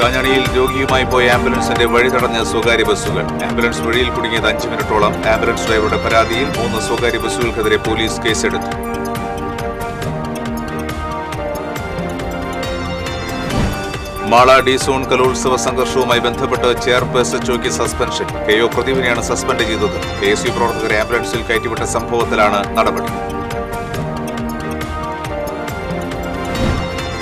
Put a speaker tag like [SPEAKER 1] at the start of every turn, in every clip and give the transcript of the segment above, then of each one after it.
[SPEAKER 1] കാഞ്ഞാണിയിൽ രോഗിയുമായി പോയ ആംബുലൻസിന്റെ വഴി തടഞ്ഞ സ്വകാര്യ ബസ്സുകൾ. ആംബുലൻസ് വഴിയിൽ കുടുങ്ങിയത് 5 മിനിറ്റോളം. ആംബുലൻസ് ഡ്രൈവറുടെ പരാതിയിൽ 3 സ്വകാര്യ ബസ്സുകൾക്കെതിരെ പോലീസ് കേസെടുത്തു. മാള ഡി-സോൺ കലോത്സവ സംഘർഷവുമായി ബന്ധപ്പെട്ട് ചേർപ്പ് SHOയ്ക്ക് സസ്പെൻഷൻ. KO പ്രദീപിനെയാണ് സസ്പെൻഡ് ചെയ്തത്. KSU പ്രവർത്തകരെ ആംബുലൻസിൽ കയറ്റിവിട്ട സംഭവത്തിലാണ് നടപടി.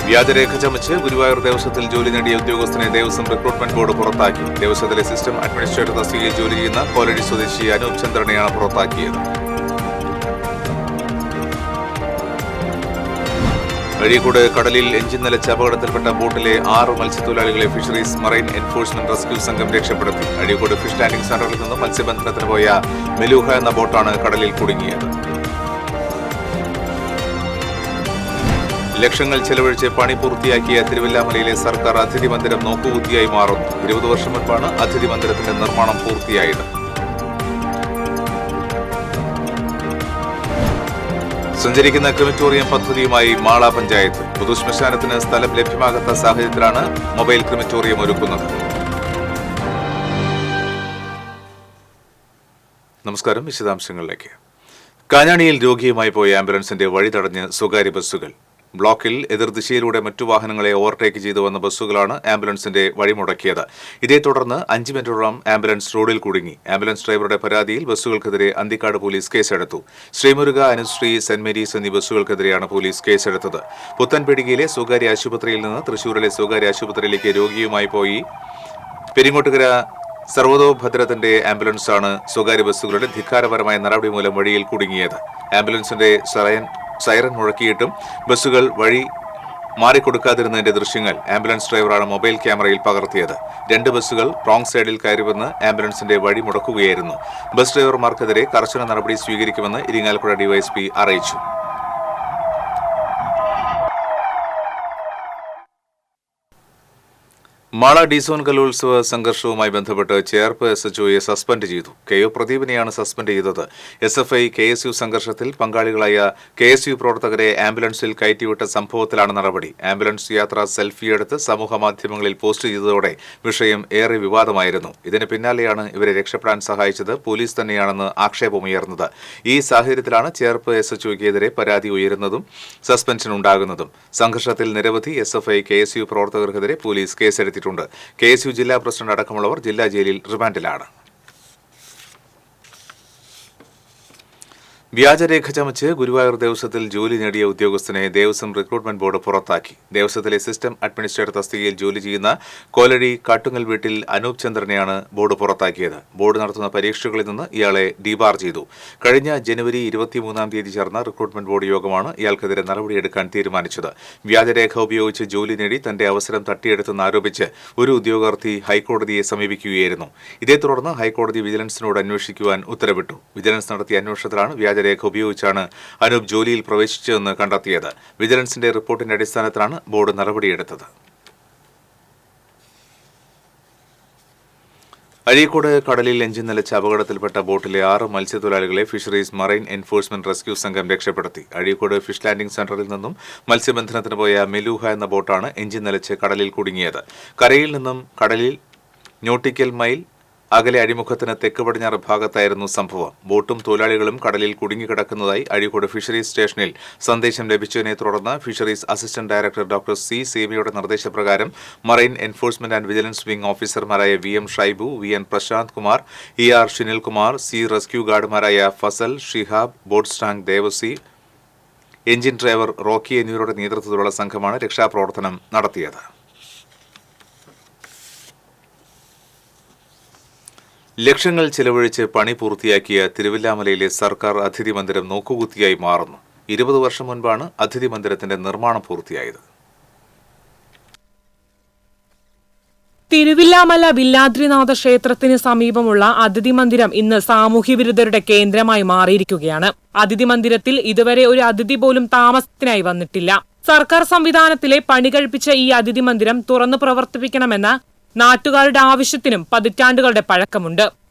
[SPEAKER 1] വ്യാജരേഖ ചമച്ച് ഗുരുവായൂർ ദേവസ്വത്തിൽ ജോലി നേടിയ ഉദ്യോഗസ്ഥനെ ദേവസ്വം റിക്രൂട്ട്മെന്റ് ബോർഡ് പുറത്താക്കി. ദേവസ്വത്തിലെ സിസ്റ്റം അഡ്മിനിസ്ട്രേറ്റർ തസ്തികയിൽ ജോലി ചെയ്യുന്ന കോലടി സ്വദേശി അനൂപ് ചന്ദ്രനെയാണ് പുറത്താക്കിയത്. അഴീക്കോട് കടലിൽ എഞ്ചിൻ നിലച്ച അപകടത്തിൽപ്പെട്ട ബോട്ടിലെ 6 മത്സ്യത്തൊഴിലാളികളെ ഫിഷറീസ് മറൈൻ എൻഫോഴ്സ്മെന്റ് റെസ്ക്യൂ സംഘം രക്ഷപ്പെടുത്തി. അഴീക്കോട് ഫിഷ് ലാൻഡിംഗ് സെന്ററിൽ നിന്ന് മത്സ്യബന്ധനത്തിന് പോയ മെലൂഹ എന്ന ബോട്ടാണ് കടലിൽ കുടുങ്ങിയത്. ലക്ഷങ്ങൾ ചെലവഴിച്ച് പണി പൂർത്തിയാക്കിയ തിരുവല്ലാമലയിലെ സർക്കാർ അതിഥി മന്ദിരം നോക്കുകുത്തിയായി മാറുന്നു. 20 വർഷം മുൻപാണ് അതിഥി മന്ദിരത്തിന്റെ നിർമ്മാണം പൂർത്തിയായത്. സഞ്ചരിക്കുന്ന ക്രിമറ്റോറിയം പദ്ധതിയുമായി മാള പഞ്ചായത്ത്. പൊതുശ്മശാനത്തിന് സ്ഥലം ലഭ്യമാകാത്ത സാഹചര്യത്തിലാണ് മൊബൈൽ ക്രിമറ്റോറിയം ഒരുക്കുന്നത്. നമസ്കാരം, വിശദാംശങ്ങളിലേക്ക്. കാഞ്ഞാണിയിൽ രോഗിയുമായി പോയ ആംബുലൻസിന്റെ വഴി തടഞ്ഞ് സ്വകാര്യ ബസ്സുകൾ. ബ്ലോക്കിൽ എതിർദിശയിലൂടെ മറ്റു വാഹനങ്ങളെ ഓവർടേക്ക് ചെയ്തു വന്ന ബസ്സുകളാണ് ആംബുലൻസിന്റെ വഴിമുടക്കിയത്. ഇതേ തുടർന്ന് 5 മിനിറ്റോളം ആംബുലൻസ് റോഡിൽ കുടുങ്ങി. ആംബുലൻസ് ഡ്രൈവറുടെ പരാതിയിൽ ബസ്സുകൾക്കെതിരെ അന്തിക്കാട് പോലീസ് കേസെടുത്തു. ശ്രീമുരുക, അനുശ്രീ, സെന്റ് മേരീസ് എന്നീ ബസ്സുകൾക്കെതിരെയാണ് പോലീസ് കേസെടുത്തത്. പുത്തൻപേടികയിലെ സ്വകാര്യ ആശുപത്രിയിൽ നിന്ന് തൃശൂരിലെ സ്വകാര്യ ആശുപത്രിയിലേക്ക് രോഗിയുമായി പോയി പെരിങ്ങോട്ടുകര സർവതോഭദ്രത്തിന്റെ ആംബുലൻസാണ് സ്വകാര്യ ബസ്സുകളുടെ ധിക്കാരപരമായ നടപടി മൂലം വഴിയിൽ കുടുങ്ങിയത്. ആംബുലൻസിന്റെ സൈറൻ മുഴക്കിയിട്ടും ബസ്സുകൾ വഴി മാറിക്കൊടുക്കാതിരുന്നതിന്റെ ദൃശ്യങ്ങൾ ആംബുലൻസ് ഡ്രൈവറാണ് മൊബൈൽ ക്യാമറയിൽ പകർത്തിയത്. 2 ബസ്സുകൾ റോങ് സൈഡിൽ കയറി വന്ന് ആംബുലൻസിന്റെ വഴി മുടക്കുകയായിരുന്നു. ബസ് ഡ്രൈവർമാർക്കെതിരെ കർശന നടപടി സ്വീകരിക്കുമെന്ന് ഇരിങ്ങാലക്കുട ഡിവൈഎസ്പി അറിയിച്ചു. മാള ഡി-സോൺ കലോത്സവ സംഘർഷവുമായി ബന്ധപ്പെട്ട് ചേർപ്പ് SHOയെ സസ്പെൻഡ് ചെയ്തു. KO പ്രദീപിനെയാണ് സസ്പെൻഡ് ചെയ്തത്. SFI KSU സംഘർഷത്തിൽ പങ്കാളികളായ KSU പ്രവർത്തകരെ ആംബുലൻസിൽ കയറ്റിവിട്ട സംഭവത്തിലാണ് നടപടി. ആംബുലൻസ് യാത്ര സെൽഫിയെടുത്ത് സമൂഹമാധ്യമങ്ങളിൽ പോസ്റ്റ് ചെയ്തതോടെ വിഷയം ഏറെ വിവാദമായിരുന്നു. ഇതിന് പിന്നാലെയാണ് ഇവരെ രക്ഷപ്പെടാൻ സഹായിച്ചത് പോലീസ് തന്നെയാണെന്ന് ആക്ഷേപമുയർന്നത്. ഈ സാഹചര്യത്തിലാണ് ചേർപ്പ് SHOയ്ക്കെതിരെ പരാതി ഉയരുന്നതും സസ്പെൻഷൻ ഉണ്ടാകുന്നതും. സംഘർഷത്തിൽ നിരവധി SFI KSU പ്രവർത്തകർക്കെതിരെ പോലീസ് കേസെടുത്തിട്ടുണ്ട്. KSU ജില്ലാ പ്രസിഡന്റ് അടക്കമുള്ളവർ ജില്ലാ ജയിലിൽ റിമാൻഡിലാണ്. വ്യാജരേഖ ചമച്ച് ഗുരുവായൂർ ദേവസ്വത്തിൽ ജോലി നേടിയ ഉദ്യോഗസ്ഥനെ ദേവസ്വം റിക്രൂട്ട്മെന്റ് ബോർഡ് പുറത്താക്കി. ദേവസ്വത്തിലെ സിസ്റ്റം അഡ്മിനിസ്ട്രേറ്റർ തസ്തികയിൽ ജോലി ചെയ്യുന്ന കോലടി കാട്ടുങ്ങൽ വീട്ടിൽ അനൂപ് ചന്ദ്രനെയാണ് ബോർഡ് പുറത്താക്കിയത്. ബോർഡ് നടത്തുന്ന പരീക്ഷകളിൽ നിന്ന് ഇയാളെ ഡീബാർ ചെയ്തു. കഴിഞ്ഞ ജനുവരി 23-ാം തീയതി ചേർന്ന റിക്രൂട്ട്മെന്റ് ബോർഡ് യോഗമാണ് ഇയാൾക്കെതിരെ നടപടിയെടുക്കാൻ തീരുമാനിച്ചത്. വ്യാജരേഖ ഉപയോഗിച്ച് ജോലി നേടി തന്റെ അവസരം തട്ടിയെടുത്തെന്നാരോപിച്ച് ഒരു ഉദ്യോഗാർത്ഥി ഹൈക്കോടതിയെ സമീപിക്കുകയായിരുന്നു. ഇതേ തുടർന്ന് ഹൈക്കോടതി വിജിലൻസിനോട് അന്വേഷിക്കുവാൻ ഉത്തരവിട്ടു. വിജിലൻസ് നടത്തിയ അന്വേഷണത്തിലാണ് വ്യാജരേഖ ഉപയോഗിച്ചാണ് അനൂപ് ജോലിയിൽ പ്രവേശിച്ചതെന്ന് കണ്ടെത്തിയത്. വിജിലൻസിന്റെ റിപ്പോർട്ടിന്റെ അടിസ്ഥാനത്തിലാണ് ബോർഡ് നടപടിയെടുത്തത്. അഴീക്കോട് കടലിൽ എഞ്ചിൻ നിലച്ച അപകടത്തിൽപ്പെട്ട ബോട്ടിലെ 6 മത്സ്യത്തൊഴിലാളികളെ ഫിഷറീസ് മറൈൻ എൻഫോഴ്സ്മെന്റ് റെസ്ക്യൂ സംഘം രക്ഷപ്പെടുത്തി. അഴീക്കോട് ഫിഷ് ലാൻഡിംഗ് സെന്ററിൽ നിന്നും മത്സ്യബന്ധനത്തിന് പോയ മെലൂഹ എന്ന ബോട്ടാണ് എഞ്ചിൻ നിലച്ച് കടലിൽ കുടുങ്ങിയത്. കരയിൽ നിന്നും കടലിൽ നോട്ടിക്കൽ മൈൽ അകലെ അഴിമുഖത്തിന് തെക്ക് പടിഞ്ഞാറ് ഭാഗത്തായിരുന്നു സംഭവം. ബോട്ടും തൊഴിലാളികളും കടലിൽ കുടുങ്ങിക്കിടക്കുന്നതായി അഴീക്കോട് ഫിഷറീസ് സ്റ്റേഷനിൽ സന്ദേശം ലഭിച്ചതിനെ തുടർന്ന് fisheries assistant director doctor C. സേമിയുടെ നിർദ്ദേശപ്രകാരം marine enforcement and vigilance wing ഓഫീസർമാരായ VM Shaibu, VN Prashanth Kumar, ER Shinilkumar, C. Rescue ഗാർഡുമാരായ ഫസൽ, ഷിഹാബ്, ബോട്ട് സ്റ്റാങ് ദേവസി, എഞ്ചിൻ ഡ്രൈവർ റോക്കി എന്നിവരുടെ നേതൃത്വത്തിലുള്ള സംഘമാണ് രക്ഷാപ്രവർത്തനം നടത്തിയത്. ലക്ഷങ്ങൾ ചെലവഴിച്ച് പണി പൂർത്തിയാക്കിയ തിരുവല്ലാമലയിലെ സർക്കാർ അതിഥി മന്ദിരം നോക്കുകുത്തിയായി മാറുന്നു. 20 വർഷം മുൻപാണ് അതിഥി മന്ദിരത്തിന്റെ നിർമ്മാണം പൂർത്തിയായത്.
[SPEAKER 2] തിരുവില്ലാമല വില്ലാദ്രിനാഥ ക്ഷേത്രത്തിന് സമീപമുള്ള അതിഥി മന്ദിരം ഇന്ന് സാമൂഹ്യവിരുദ്ധരുടെ കേന്ദ്രമായി മാറിയിരിക്കുകയാണ്. അതിഥി മന്ദിരത്തിൽ ഇതുവരെ ഒരു അതിഥി പോലും താമസത്തിനായി വന്നിട്ടില്ല. സർക്കാർ സംവിധാനത്തിലെ പണി കഴിപ്പിച്ച ഈ അതിഥി മന്ദിരം തുറന്നു പ്രവർത്തിപ്പിക്കണമെന്ന നാട്ടുകാരുടെ ആവശ്യത്തിനും പതിറ്റാണ്ടുകളുടെ പഴക്കമുണ്ട്.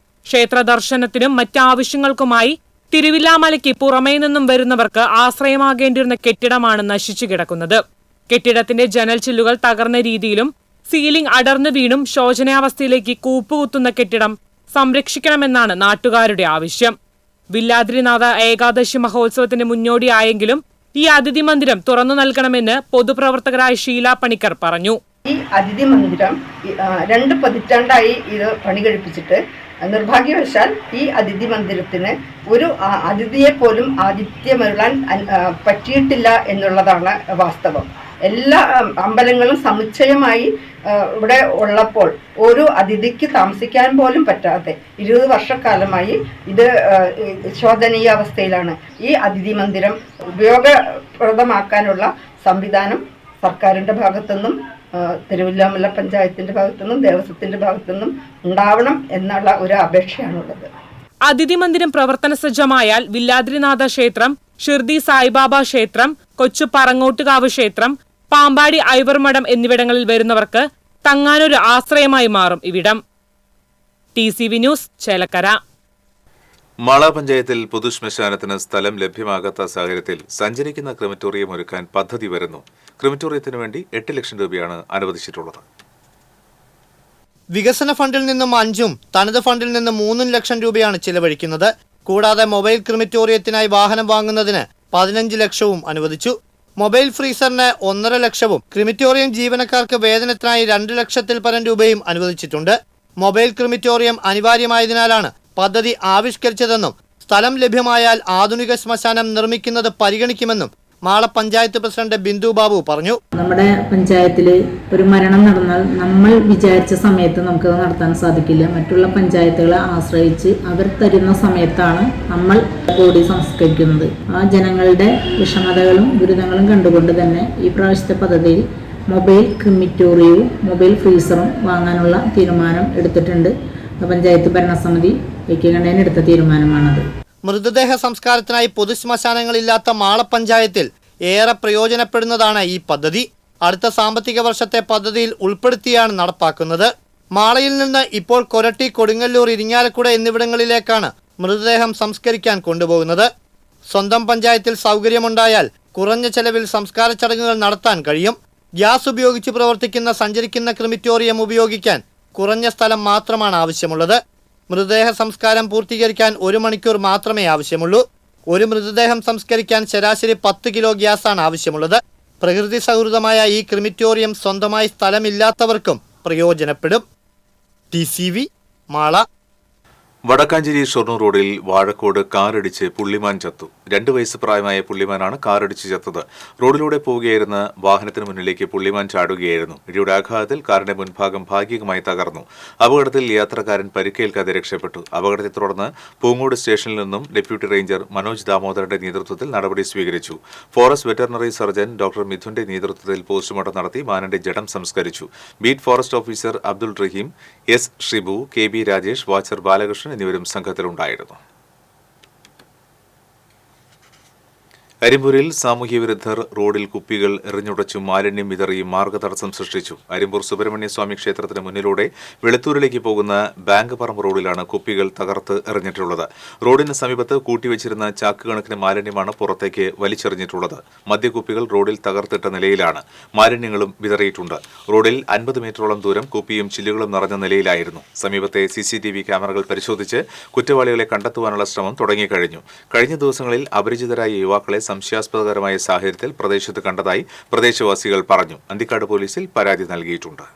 [SPEAKER 2] ക്ഷേത്ര ദർശനത്തിനും മറ്റാവശ്യങ്ങൾക്കുമായി തിരുവില്ലാമലയ്ക്ക് പുറമേ നിന്നും വരുന്നവർക്ക് ആശ്രയമാകേണ്ടിയിരുന്ന കെട്ടിടമാണ് നശിച്ചു കിടക്കുന്നത്. കെട്ടിടത്തിന്റെ ജനൽ ചില്ലുകൾ തകർന്ന രീതിയിലും സീലിംഗ് അടർന്നു വീണും ശോചനാവസ്ഥയിലേക്ക് കൂപ്പുകുത്തുന്ന കെട്ടിടം സംരക്ഷിക്കണമെന്നാണ് നാട്ടുകാരുടെ ആവശ്യം. വില്ലാദ്രിനാഥ ഏകാദശി മഹോത്സവത്തിന് മുന്നോടിയായെങ്കിലും ഈ അതിഥി മന്ദിരം തുറന്നു നൽകണമെന്ന് പൊതുപ്രവർത്തകരായ ഷീല പണിക്കർ പറഞ്ഞു.
[SPEAKER 3] ഈ അതിഥി മന്ദിരം 2 പതിറ്റാണ്ടായി ഇത് പണി കഴിപ്പിച്ചിട്ട് നിർഭാഗ്യവശാൽ ഈ അതിഥി മന്ദിരത്തിന് ഒരു അതിഥിയെ പോലും ആതിഥ്യമരുളാൻ പറ്റിയിട്ടില്ല എന്നുള്ളതാണ് വാസ്തവം. എല്ലാ അമ്പലങ്ങളും സമുച്ചയമായി ഇവിടെ ഉള്ളപ്പോൾ ഒരു അതിഥിക്ക് താമസിക്കാൻ പോലും പറ്റാതെ 20 വർഷക്കാലമായി ഇത് ശോചനീയ അവസ്ഥയിലാണ്. ഈ അതിഥി മന്ദിരം ഉപയോഗപ്രദമാക്കാനുള്ള സംവിധാനം സർക്കാരിൻ്റെ ഭാഗത്തുനിന്നും തിരുവല്ലാമല പഞ്ചായത്തിന്റെ ഭാഗത്തുനിന്നും ദേവസ്വത്തിന്റെ ഭാഗത്തുനിന്നും ഉണ്ടാവണം എന്നുള്ള ഒരു അപേക്ഷയാണുള്ളത്.
[SPEAKER 2] അതിഥി മന്ദിരം പ്രവർത്തന സജ്ജമായാൽ വില്ലാദ്രിനാഥ ക്ഷേത്രം, ഷിർദി സായിബാബ ക്ഷേത്രം, കൊച്ചു പറങ്ങോട്ടുകാവ് ക്ഷേത്രം, പാമ്പാടി ഐവർമഠം എന്നിവിടങ്ങളിൽ വരുന്നവർക്ക് തങ്ങാനൊരു ആശ്രയമായി മാറും ഇവിടം. TCV news, Chelakkara.
[SPEAKER 1] മാള പഞ്ചായത്തിൽ പൊതുശ്മശാനത്തിന് സ്ഥലം ലഭ്യമാകാത്ത സാഹചര്യത്തിൽ സഞ്ചരിക്കുന്ന ക്രിമറ്റോറിയം ഒരുക്കാൻ പദ്ധതി വരുന്നു. ക്രിമറ്റോറിയത്തിന് വേണ്ടി 8 ലക്ഷം രൂപയാണ് അനുവദിച്ചിട്ടുള്ളത്.
[SPEAKER 4] വികസന ഫണ്ടിൽ നിന്നും 5ഉം തനത് ഫണ്ടിൽ നിന്നും 3 ലക്ഷം രൂപയാണ് ചിലവഴിക്കുന്നത്. കൂടാതെ മൊബൈൽ ക്രിമറ്റോറിയത്തിനായി വാഹനം വാങ്ങുന്നതിന് 15 ലക്ഷവും അനുവദിച്ചു. മൊബൈൽ ഫ്രീസറിന് 1.5 ലക്ഷവും ക്രിമറ്റോറിയം ജീവനക്കാർക്ക് വേതനത്തിനായി 2 ലക്ഷത്തിൽ പരം രൂപയും അനുവദിച്ചിട്ടുണ്ട്. മൊബൈൽ ക്രിമറ്റോറിയം അനിവാര്യമായതിനാലാണ് പദ്ധതി ആവിഷ്കരിച്ചതെന്നും സ്ഥലം ലഭ്യമായാൽ ആധുനിക ശ്മശാനം നിർമ്മിക്കുന്നത് പരിഗണിക്കുമെന്നും മാള പഞ്ചായത്ത് പ്രസിഡന്റ് ബിന്ദു ബാബു പറഞ്ഞു.
[SPEAKER 5] നമ്മുടെ പഞ്ചായത്തിൽ ഒരു മരണം നടന്നാൽ നമ്മൾ വിചാരിച്ച സമയത്ത് നമുക്കത് നടത്താൻ സാധിക്കില്ല. മറ്റുള്ള പഞ്ചായത്തുകളെ ആശ്രയിച്ച് അവർ തരുന്ന സമയത്താണ് നമ്മൾ ബോഡി സംസ്കരിക്കുന്നത്. ആ ജനങ്ങളുടെ വിഷമതകളും ദുരിതങ്ങളും കണ്ടുകൊണ്ട് തന്നെ ഈ പ്രാവശ്യത്തെ പദ്ധതിയിൽ മൊബൈൽ ക്രിമിറ്റോറിയവും മൊബൈൽ ഫ്രീസറും വാങ്ങാനുള്ള തീരുമാനം എടുത്തിട്ടുണ്ട്. പഞ്ചായത്ത് ഭരണസമിതി ഐക്യകണ്ഠേന എടുത്ത തീരുമാനമാണത്.
[SPEAKER 4] മൃതദേഹ സംസ്കാരത്തിനായി പൊതുശ്മശാനങ്ങളില്ലാത്ത മാള പഞ്ചായത്തിൽ ഏറെ പ്രയോജനപ്പെടുന്നതാണ് ഈ പദ്ധതി. അടുത്ത സാമ്പത്തിക വർഷത്തെ പദ്ധതിയിൽ ഉൾപ്പെടുത്തിയാണ് നടപ്പാക്കുന്നത്. മാളയിൽ നിന്ന് ഇപ്പോൾ കൊരട്ടി, കൊടുങ്ങല്ലൂർ, ഇരിങ്ങാലക്കുട എന്നിവിടങ്ങളിലേക്കാണ് മൃതദേഹം സംസ്കരിക്കാൻ കൊണ്ടുപോകുന്നത്. സ്വന്തം പഞ്ചായത്തിൽ സൗകര്യമുണ്ടായാൽ കുറഞ്ഞ ചെലവിൽ സംസ്കാര ചടങ്ങുകൾ നടത്താൻ കഴിയും. ഗ്യാസ് ഉപയോഗിച്ച് പ്രവർത്തിക്കുന്ന സഞ്ചരിക്കുന്ന ക്രിമിറ്റോറിയം ഉപയോഗിക്കാൻ കുറഞ്ഞ സ്ഥലം മാത്രമാണ് ആവശ്യമുള്ളത്. മൃതദേഹ സംസ്കാരം പൂർത്തീകരിക്കാൻ 1 മണിക്കൂർ മാത്രമേ ആവശ്യമുള്ളൂ. ഒരു മൃതദേഹം സംസ്കരിക്കാൻ ശരാശരി 10 കിലോ ഗ്യാസാണ് ആവശ്യമുള്ളത്. പ്രകൃതി സൗഹൃദമായ ഈ ക്രിമിറ്റോറിയം സ്വന്തമായി സ്ഥലമില്ലാത്തവർക്കും പ്രയോജനപ്പെടും. TCV മാള.
[SPEAKER 1] വടക്കാഞ്ചേരി ഷൊർണൂർ റോഡിൽ വാഴക്കോട് കാറിടിച്ച് പുള്ളിമാൻ ചത്തു. 2 വയസ്സ് പ്രായമായ പുള്ളിമാനാണ് കാറിടിച്ച് ചത്തത്. റോഡിലൂടെ പോവുകയായിരുന്ന വാഹനത്തിന് മുന്നിലേക്ക് പുള്ളിമാൻ ചാടുകയായിരുന്നു. ഇടിയുടെ ആഘാതത്തിൽ കാറിന്റെ മുൻഭാഗം ഭാഗികമായി തകർന്നു. അപകടത്തിൽ യാത്രക്കാരൻ പരിക്കേൽക്കാതെ രക്ഷപ്പെട്ടു. അപകടത്തെ തുടർന്ന് പൂങ്ങോട് സ്റ്റേഷനിൽ നിന്നും ഡെപ്യൂട്ടി റേഞ്ചർ മനോജ് ദാമോദരന്റെ നേതൃത്വത്തിൽ നടപടി സ്വീകരിച്ചു. ഫോറസ്റ്റ് വെറ്ററിനറി സർജൻ ഡോക്ടർ മിഥുന്റെ നേതൃത്വത്തിൽ പോസ്റ്റ്മോർട്ടം നടത്തി മാനന്റെ ജഡം സംസ്കരിച്ചു. ബീറ്റ് ഫോറസ്റ്റ് ഓഫീസർ അബ്ദുൾ റഹീം, S. Shibu, KB Rajesh, watcher Balakrishnan എന്നിവരും സംഘത്തിലുണ്ടായിരുന്നു. അരിമ്പൂരിൽ സാമൂഹ്യ വിരുദ്ധർ റോഡിൽ കുപ്പികൾ എറിഞ്ഞുടച്ചും മാലിന്യം വിതറിയും മാർഗതടസ്സം സൃഷ്ടിച്ചു. അരിമ്പൂർ സുബ്രഹ്മണ്യസ്വാമി ക്ഷേത്രത്തിന് മുന്നിലൂടെ വെളുത്തൂരിലേക്ക് പോകുന്ന ബാങ്ക് പറമ്പ് റോഡിലാണ് കുപ്പികൾ തകർത്ത് എറിഞ്ഞിട്ടുള്ളത്. റോഡിന് സമീപത്ത് കൂട്ടിവെച്ചിരുന്ന ചാക്ക് കണക്കിന് മാലിന്യമാണ് പുറത്തേക്ക് വലിച്ചെറിഞ്ഞിട്ടുള്ളത്. മദ്യക്കുപ്പികൾ റോഡിൽ തകർത്തിട്ട നിലയിലാണ്. മാലിന്യങ്ങളും വിതറിയിട്ടുണ്ട്. റോഡിൽ 50 മീറ്ററോളം ദൂരം കുപ്പിയും ചില്ലുകളും നിറഞ്ഞ നിലയിലായിരുന്നു. സമീപത്തെ CCTV ക്യാമറകൾ പരിശോധിച്ച് കുറ്റവാളികളെ കണ്ടെത്തുവാനുള്ള ശ്രമം തുടങ്ങിക്കഴിഞ്ഞു. കഴിഞ്ഞ ദിവസങ്ങളിൽ അപരിചിതരായ യുവാക്കളെ സംശയാസ്പദകരമായ സാഹചര്യത്തിൽ പ്രദേശത്ത് കണ്ടതായി പ്രദേശവാസികൾ പറഞ്ഞു. അന്തിക്കാട് പോലീസിൽ പരാതി നൽകിയിട്ടുണ്ട്.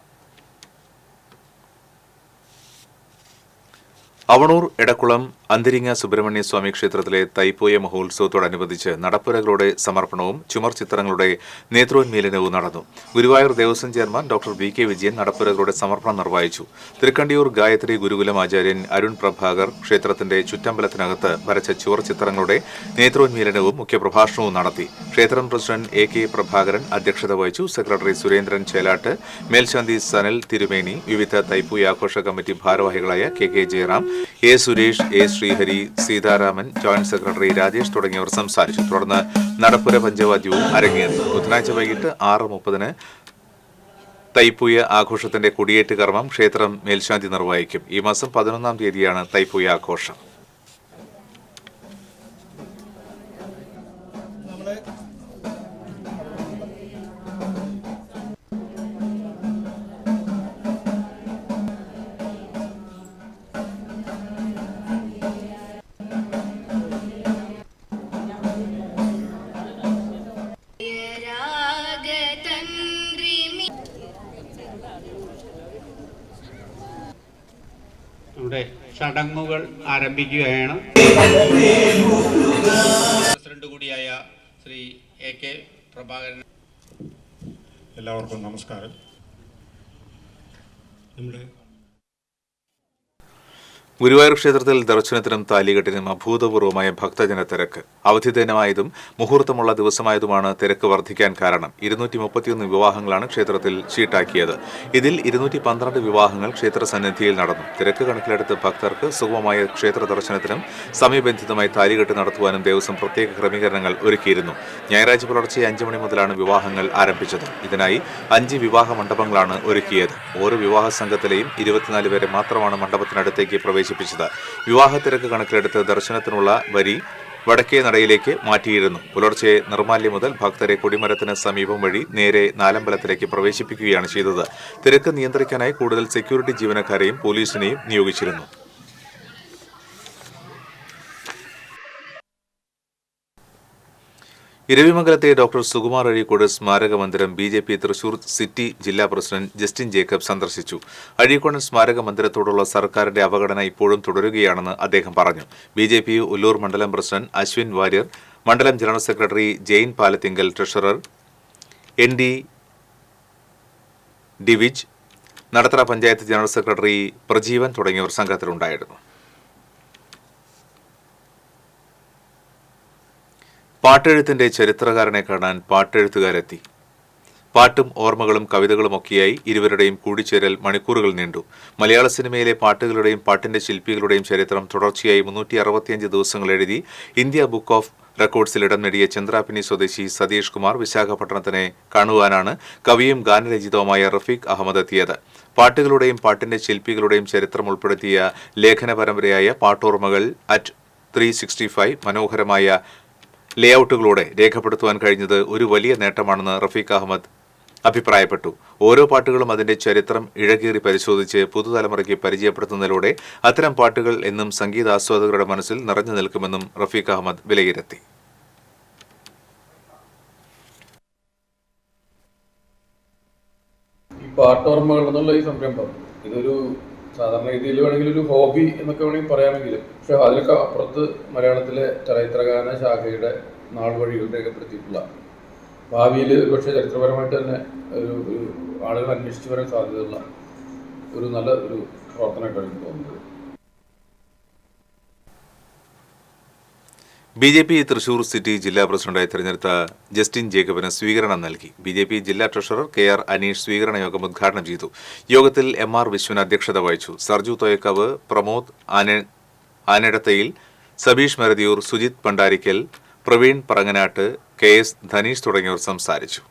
[SPEAKER 1] അവണൂർ എടക്കുളം അന്തിരിങ്ങ സുബ്രഹ്മണ്യസ്വാമി ക്ഷേത്രത്തിലെ തൈപ്പൂയ മഹോത്സവത്തോടനുബന്ധിച്ച് നടപ്പുരകളുടെ സമർപ്പണവും ചുമർ ചിത്രങ്ങളുടെ നേത്രോന്മീലനവും നടന്നു. Guruvayur Devaswom chairman doctor VK Vijayan നടപ്പുരകളുടെ സമർപ്പണം നിർവഹിച്ചു. തൃക്കണ്ടിയൂർ ഗായത്രി ഗുരുകുലം ആചാര്യൻ അരുൺ പ്രഭാകർ ക്ഷേത്രത്തിന്റെ ചുറ്റമ്പലത്തിനകത്ത് വരച്ച ചുവർ ചിത്രങ്ങളുടെ നേത്രോന്മീലനവും മുഖ്യപ്രഭാഷണവും നടത്തി. ക്ഷേത്രം പ്രസിഡന്റ് AK പ്രഭാകരൻ അധ്യക്ഷത വഹിച്ചു. സെക്രട്ടറി സുരേന്ദ്രൻ ചേലാട്ട്, മേൽശാന്തി സനൽ തിരുമേനി, വിവിധ തൈപ്പൂയ ആഘോഷ കമ്മിറ്റി ഭാരവാഹികളായ KK Jayaram, A. Suresh, A. Sreehari, Seetharaman, joint secretary Rajesh തുടങ്ങിയവർ സംസാരിച്ചു. തുടർന്ന് നടപ്പുര പഞ്ചവാദ്യവും അരങ്ങേറി. ബുധനാഴ്ച വൈകിട്ട് 6:30 തൈപ്പൂയ ആഘോഷത്തിന്റെ കൊടിയേറ്റ് കർമ്മം ക്ഷേത്രം മേൽശാന്തി നിർവഹിക്കും. ഈ മാസം 11-ാം തീയതിയാണ് തൈപ്പൂയ ആഘോഷം.
[SPEAKER 6] നമ്മുടെ ചടങ്ങുകൾ ആരംഭിക്കുകയാണ്. പ്രസിഡന്റ് കൂടിയായ ശ്രീ AK പ്രഭാകരൻ.
[SPEAKER 7] എല്ലാവർക്കും നമസ്കാരം. നമ്മുടെ
[SPEAKER 1] ഗുരുവായൂർ ക്ഷേത്രത്തിൽ ദർശനത്തിനും താലികെട്ടിനും അഭൂതപൂർവമായ ഭക്തജന തിരക്ക്. അവധി ദിനമായതും മുഹൂർത്തമുള്ള ദിവസമായതുമാണ് തിരക്ക് വർദ്ധിക്കാൻ കാരണം. 231 വിവാഹങ്ങളാണ് ക്ഷേത്രത്തിൽ ഷീട്ടാക്കിയത്. ഇതിൽ 212 വിവാഹങ്ങൾ ക്ഷേത്ര സന്നിധിയിൽ നടന്നു. തിരക്ക് കണക്കിലെടുത്ത് ഭക്തർക്ക് സുഗമമായ ക്ഷേത്ര ദർശനത്തിനും സമയബന്ധിതമായി താലികെട്ട് നടത്തുവാനും ദേവസ്വം പ്രത്യേക ക്രമീകരണങ്ങൾ ഒരുക്കിയിരുന്നു. ഞായറാഴ്ച പുലർച്ചെ 5 മണി മുതലാണ് വിവാഹങ്ങൾ ആരംഭിച്ചത്. ഇതിനായി 5 വിവാഹ മണ്ഡപങ്ങളാണ് ഒരുക്കിയത്. ഓരോ വിവാഹ സംഘത്തിലെയും 24 പേരെ മാത്രമാണ് മണ്ഡപത്തിനടുത്തേക്ക് പ്രവേശിപ്പിച്ചത്. വിവാഹ തിരക്ക് കണക്കിലെടുത്ത് ദർശനത്തിനുള്ള വരി വടക്കേ നടയിലേക്ക് മാറ്റിയിരുന്നു. പുലർച്ചെ നിർമാല്യം മുതൽ ഭക്തരെ കൊടിമരത്തിന് സമീപം വഴി നേരെ നാലമ്പലത്തിലേക്ക് പ്രവേശിപ്പിക്കുകയാണ് ചെയ്തത്. തിരക്ക് നിയന്ത്രിക്കാനായി കൂടുതൽ സെക്യൂരിറ്റി ജീവനക്കാരെയും പോലീസിനെയും നിയോഗിച്ചിരുന്നു. ഇരവിമംഗലത്തെ ഡോക്ടർ സുകുമാർ അഴീക്കോട് സ്മാരക മന്ദിരം BJP തൃശൂർ സിറ്റി ജില്ലാ പ്രസിഡന്റ് ജസ്റ്റിൻ ജേക്കബ് സന്ദർശിച്ചു. അഴീക്കോടൻ സ്മാരക മന്ദിരത്തോടുള്ള സർക്കാരിന്റെ അവഗണന ഇപ്പോഴും തുടരുകയാണെന്ന് അദ്ദേഹം പറഞ്ഞു. BJP ഉല്ലൂർ മണ്ഡലം പ്രസിഡന്റ് അശ്വിൻ വാര്യർ, മണ്ഡലം general secretary Jain Palathingal, treasurer ND Divij, Nadathara panchayat general secretary Prajeevan തുടങ്ങിയവർ സംഘത്തിലുണ്ടായിരുന്നു. പാട്ടെഴുത്തിന്റെ ചരിത്രകാരനെ കാണാൻ പാട്ടെഴുത്തുകാരെത്തി. പാട്ടും ഓർമ്മകളും കവിതകളുമൊക്കെയായി ഇരുവരുടെയും കൂടിച്ചേരൽ മണിക്കൂറുകൾ നീണ്ടു. മലയാള സിനിമയിലെ പാട്ടുകളുടെയും പാട്ടിന്റെ ശില്പികളുടെയും ചരിത്രം തുടർച്ചയായി 365 ദിവസങ്ങൾ എഴുതി ഇന്ത്യ ബുക്ക് ഓഫ് റെക്കോർഡ്സിൽ ഇടം നേടിയ ചന്ദ്രാപിനി സ്വദേശി സതീഷ് കുമാർ വിശാഖപട്ടണത്തിനെ കാണുവാനാണ് കവിയും ഗാനരചിതവുമായ റഫീഖ് അഹമ്മദ് എത്തിയത്. പാട്ടുകളുടെയും പാട്ടിന്റെ ശില്പികളുടെയും ചരിത്രം ഉൾപ്പെടുത്തിയ ലേഖന പരമ്പരയായ പാട്ടോർമ്മകൾ @365 മനോഹരമായ ലേഔട്ടുകളോടെ രേഖപ്പെടുത്തുവാൻ കഴിഞ്ഞത് ഒരു വലിയ നേട്ടമാണെന്ന് റഫീഖ് അഹമ്മദ് അഭിപ്രായപ്പെട്ടു. ഓരോ പാട്ടുകളും അതിന്റെ ചരിത്രം ഇഴകീറി പരിശോധിച്ച് പുതുതലമുറയ്ക്ക് പരിചയപ്പെടുത്തുന്നതിലൂടെ അത്തരം പാട്ടുകൾ എന്നും സംഗീതാസ്വാദകരുടെ മനസ്സിൽ നിറഞ്ഞു നിൽക്കുമെന്നും റഫീഖ് അഹമ്മദ് വിലയിരുത്തി.
[SPEAKER 8] ഈ പാട്ടോർമ്മകൾ എന്നുള്ള ഈ സംരംഭം ഇതൊരു സാധാരണ രീതിയിൽ വേണമെങ്കിൽ ഒരു ഹോബി എന്നൊക്കെ വേണമെങ്കിൽ പറയാമെങ്കിലും, പക്ഷെ അതിലൊക്കെ അപ്പുറത്ത് മലയാളത്തിലെ ചലച്ചിത്രഗാന ശാഖയുടെ നാൾ വഴികൾ രേഖപ്പെടുത്തിയിട്ടുള്ള ഭാവിയിൽ പക്ഷേ ചരിത്രപരമായിട്ട് തന്നെ ഒരു ആളുകൾ അന്വേഷിച്ചു വരാൻ സാധ്യതയുള്ള ഒരു നല്ല ഒരു പ്രവർത്തനമായിട്ടാണ് എനിക്ക് തോന്നുന്നത്.
[SPEAKER 1] BJP തൃശൂർ സിറ്റി ജില്ലാ പ്രസിഡന്റായി തെരഞ്ഞെടുത്ത ജസ്റ്റിൻ ജേക്കബിന് സ്വീകരണം നൽകി. BJP ജില്ലാ ട്രഷറർ KR അനീഷ് സ്വീകരണ യോഗം ഉദ്ഘാടനം ചെയ്തു. യോഗത്തിൽ MR വിശ്വൻ അധ്യക്ഷത വഹിച്ചു. സർജു തോയക്കാവ്, പ്രമോദ് ആനടത്തയിൽ, സബീഷ് മെറതിയൂർ, സുജിത് പണ്ടാരിക്കൽ, പ്രവീൺ പറങ്ങനാട്ട്, KS ധനീഷ് തുടങ്ങിയവർ സംസാരിച്ചു.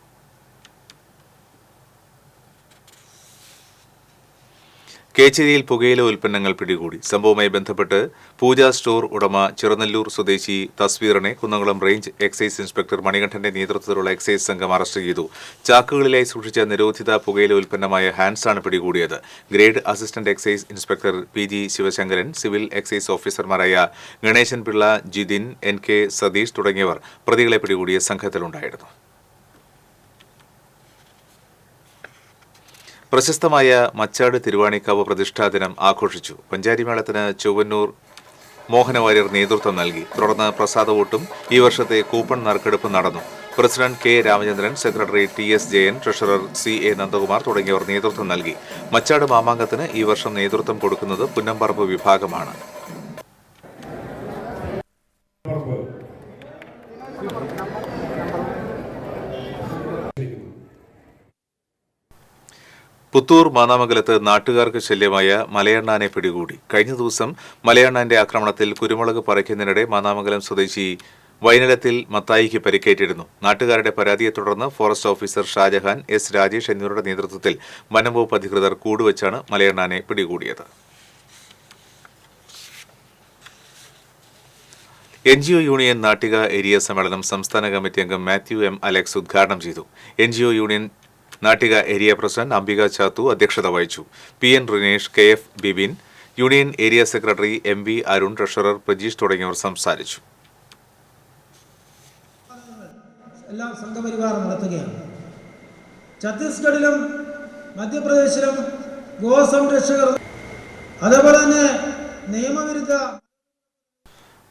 [SPEAKER 1] കേച്ചേരിയിൽ പുകയില ഉൽപ്പന്നങ്ങൾ പിടികൂടി. സംഭവവുമായി ബന്ധപ്പെട്ട് പൂജ സ്റ്റോർ ഉടമ ചിറനല്ലൂർ സ്വദേശി തസ്വീറിനെ കുന്നംകുളം റേഞ്ച് എക്സൈസ് ഇൻസ്പെക്ടർ മണികണ്ഠന്റെ നേതൃത്വത്തിലുള്ള എക്സൈസ് സംഘം അറസ്റ്റ് ചെയ്തു. ചാക്കുകളിലായി സൂക്ഷിച്ച നിരോധിത പുകയില ഉൽപ്പന്നമായ ഹാൻസാണ് പിടികൂടിയത്. Grade assistant excise inspector PG Sivasankaran, civil excise ഓഫീസർമാരായ ഗണേശൻ പിള്ള, ജിതിൻ, NK സതീഷ് തുടങ്ങിയവർ പ്രതികളെ പിടികൂടിയ സംഘത്തിലുണ്ടായിരുന്നു. പ്രശസ്തമായ മച്ചാട് തിരുവാണിക്കാവ് പ്രതിഷ്ഠാദിനം ആഘോഷിച്ചു. പഞ്ചാരിമേളത്തിന് ചൊവ്വന്നൂർ മോഹനവാര്യർ നേതൃത്വം നൽകി. തുടർന്ന് പ്രസാദവോട്ടും ഈ വർഷത്തെ കൂപ്പൺ നറുക്കെടുപ്പ് നടന്നു. President K Ramachandran, secretary TS Jayan, treasurer CA Nandakumar തുടങ്ങിയവർ നേതൃത്വം നൽകി. മച്ചാട് മാമാങ്കത്തിന് ഈ വർഷം നേതൃത്വം കൊടുക്കുന്നത് പുന്നമ്പറമ്പ് വിഭാഗമാണ്. പുത്തൂർ മാന്നാമംഗലത്ത് നാട്ടുകാർക്ക് ശല്യമായ മലയണ്ണാനെ പിടികൂടി. കഴിഞ്ഞ ദിവസം മലയണ്ണാന്റെ ആക്രമണത്തിൽ കുരുമുളക് പറിക്കുന്നതിനിടെ മാന്നാമംഗലം സ്വദേശി വൈനലത്തിൽ മത്തായിക്ക് പരിക്കേറ്റിരുന്നു. നാട്ടുകാരുടെ പരാതിയെ തുടർന്ന് forest officer Shajahan, S Rajesh എന്നിവരുടെ നേതൃത്വത്തിൽ വനംവകുപ്പ് അധികൃതർ കൂടുവച്ചാണ് മലയണ്ണാനെ പിടികൂടിയത്. NGO യൂണിയൻ നാട്ടിക ഏരിയ സമ്മേളനം സംസ്ഥാന കമ്മിറ്റി അംഗം മാത്യു M അലക്സ് ഉദ്ഘാടനം ചെയ്തു. NGO union Nattika area president Ambika Chathu അധ്യക്ഷത വഹിച്ചു. PN Rinesh, KF Bibin, union area secretary MV Arun, treasurer Prajeesh തുടങ്ങിയവർ സംസാരിച്ചു.
[SPEAKER 9] എല്ലാം സംഘപരിവാർ നടത്തുകയാണ്. ഛത്തീസ്ഗഡിലും മധ്യപ്രദേശിലും ഗോസംരക്ഷകർ അതേപോലെ തന്നെ നിയമവിരുദ്ധ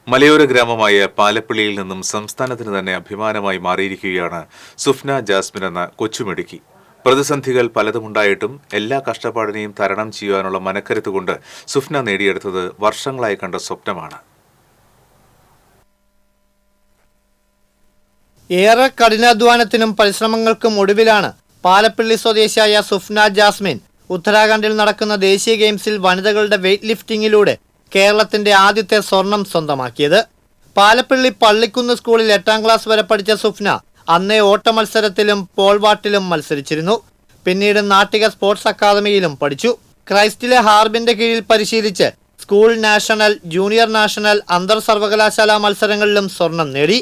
[SPEAKER 1] മലയോര ഗ്രാമമായ പാലപ്പിള്ളിയിൽ നിന്നും സംസ്ഥാനത്തിന് തന്നെ അഭിമാനമായി മാറിയിരിക്കുകയാണ് സുഫ്ന ജാസ്മിൻ എന്ന കൊച്ചുമിടുക്കി. പ്രതിസന്ധികൾ പലതുമുണ്ടായിട്ടും എല്ലാ കഷ്ടപ്പാടിനെയും തരണം ചെയ്യാനുള്ള മനക്കരുത്തുകൊണ്ട് സുഫ്ന നേടിയെടുത്തത് വർഷങ്ങളായി കണ്ട സ്വപ്നമാണ്.
[SPEAKER 4] ഏറെ കഠിനാധ്വാനത്തിനും പരിശ്രമങ്ങൾക്കും ഒടുവിലാണ് പാലപ്പിള്ളി സ്വദേശിയായ സുഫ്ന ജാസ്മിൻ ഉത്തരാഖണ്ഡിൽ നടക്കുന്ന ദേശീയ ഗെയിംസിൽ വനിതകളുടെ വെയ്റ്റ് ലിഫ്റ്റിംഗിലൂടെ കേരളത്തിന്റെ ആദ്യത്തെ സ്വർണം സ്വന്തമാക്കിയത്. പാലപ്പിള്ളി പള്ളിക്കുന്ന് സ്കൂളിൽ 8ാം ക്ലാസ് വരെ പഠിച്ച സുഫ്ന അന്നേ ഓട്ട മത്സരത്തിലും പോൾവാട്ടിലും മത്സരിച്ചിരുന്നു. പിന്നീട് നാട്ടിക സ്പോർട്സ് അക്കാദമിയിലും പഠിച്ചു. ക്രൈസ്റ്റിലെ ഹാർബിന്റെ കീഴിൽ പരിശീലിച്ച് സ്കൂൾ നാഷണൽ, ജൂനിയർ നാഷണൽ, അന്തർ സർവകലാശാല മത്സരങ്ങളിലും സ്വർണം നേടി.